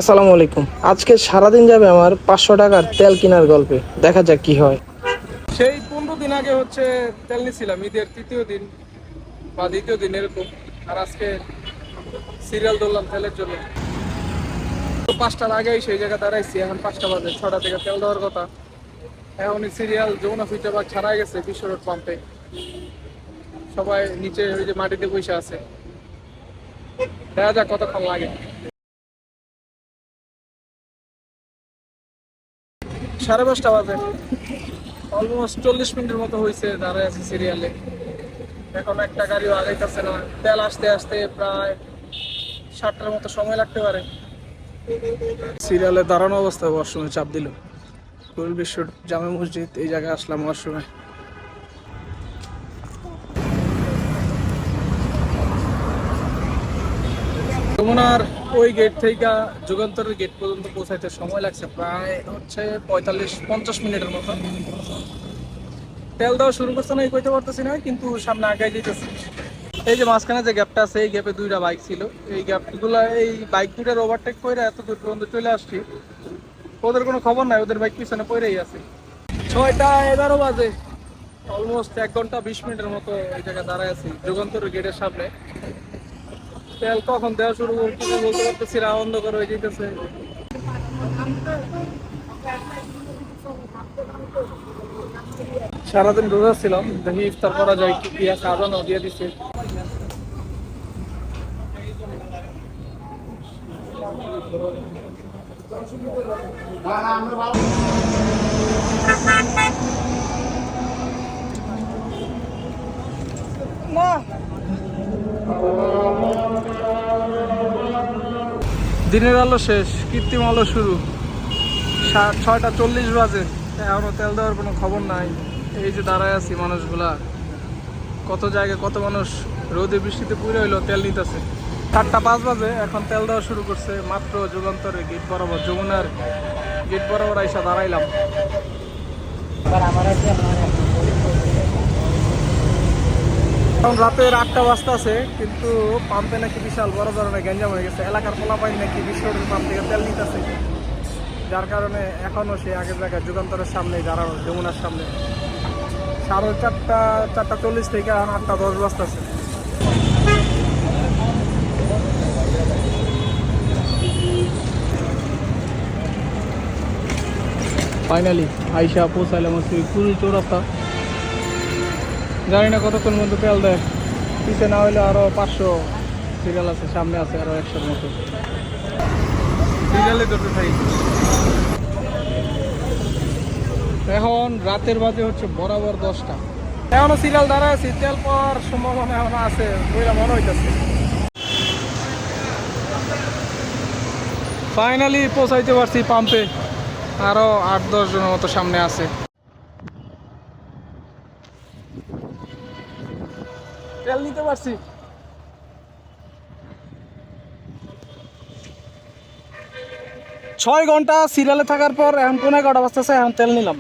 আসসালামু আলাইকুম। আজকে সারাদিন যাবে আমার 500 টাকার তেল কেনার গল্পে। দেখা যাক কি হয়। সেই 15 দিন আগে তেল নিছিলাম, ঈদের তৃতীয় দিন বা দ্বিতীয় দিন এরকম। আর আজকে সিরিয়াল ধরলাম তেলের জন্য। তো 5টার আগেই সেই জায়গায় দাঁড়াইছি, এখন 5টা বাজে, 6টা থেকে তেল দেওয়ার কথা। এখন সিরিয়াল যমুনা ফিউচার ছাড়া গেছে বিশ্ব রোড পাম্পে। সবাই নিচে ওই যে মাটিতে বসে আছে, দেখা যাক কতক্ষণ লাগে। 5:30 বাজে, অলমোস্ট 40 মিনিটের মতো হয়েছে দাঁড়ায় আছে সিরিয়ালে। এখন একটা গাড়িও আগাইতেছে না। তেল আসতে আসতে প্রায় 7টার মতো সময় লাগতে পারে। সিরিয়ালে দাঁড়ানো অবস্থায় ওয়াশরুমে চাপ দিল। কুল বিশ্ব জামে মসজিদ, এই জায়গায় আসলাম ওয়াশরুমে। যমুনার ওই গেট থেকে যুগান্তরের গেট পর্যন্ত পৌঁছাইতে সময় লাগছে প্রায় 45-50 মিনিটের মতো। তেল দেওয়া শুরু করছে না, এই কইতে পারতেছি না, কিন্তু সামনে আগাই যেতেছে। এই যে মাঝখানে যে গ্যাপটা আছে, এই গ্যাপে দুইটা বাইক ছিল। এই গ্যাপগুলা, এই বাইক দুটার ওভারটেক করে এত দূর পর্যন্ত চলে আসছি। ওদের কোনো খবর নাই, ওদের বাইক পিছনে পড়েই আছে। 6টা 11 বাজে, অলমোস্ট 1 ঘন্টা 20 মিনিটের মতো এই জায়গায় দাঁড়ায় আছি যুগান্তরের গেটের সামনে। তেল কখন দেওয়া শুরু করতেছে বলতে পারতেছি না, অন্ধকার হয়ে যেতেছে। সারাদিন রোজা ছিলাম, দেখি ইফতার করা যায় কি কি আছে। আজানও দিয়ে দিচ্ছে। দিনের আলো শেষ, কৃত্রিম আলো শুরু। 6টা 40 বাজে, এখনো তেল দেওয়ার কোনো খবর নাই। এই যে দাঁড়ায় আছি, মানুষগুলা কত জায়গায়, কত মানুষ রোদে বৃষ্টিতে পুড়ে হইলো তেল নিতেছে। 7টা 5 বাজে, এখন তেল দেওয়া শুরু করছে। মাত্র যুগান্তরের গেট বরাবর, যমুনার গেট বরাবর আইসা দাঁড়াইলাম। এখন রাতের 8টা বাজতেছে, কিন্তু পাম্পে নাকি বিশাল বড় ধরনের গ্যাঞ্জাম হয়ে গেছে। এলাকার পোলাপাইন নাকি বিশ্ব রোড পাম্প থেকে তেল নিতেছে, যার কারণে এখনো সে আগের জায়গায় যুগান্তরের সামনে দাঁড়ানো, যমুনার সামনে। 4:30 থেকে এখন 8টা 10 বাজতেছে। ফাইনালি আইসা পৌঁছাইলাম হচ্ছে কুল চৌরাস্তা। জানি না কতক্ষণ মধ্যে তেল দেয়, পিছিয়ে না হইলে আরো 500 সিরিয়াল আছে, সামনে আছে আরো 100-র মতো সিরিয়ালে ধরতে থাকি। এখন রাতের বাজে হচ্ছে বরাবর 10টা, এখনো সিরিয়াল দাঁড়ায় আছি। তেল পাওয়ার সম্ভাবনা এখনো আছে বইলা মনে হইতেছে। ফাইনালি পৌঁছাইতে পারছি পাম্পে, আরো 8-10 জনের মতো সামনে আছে। তেল নিতে পারছি। 6 ঘন্টা সিরিয়ালে থাকার পর এখন 11:15 বাজতেছে, এখন তেল নিলাম।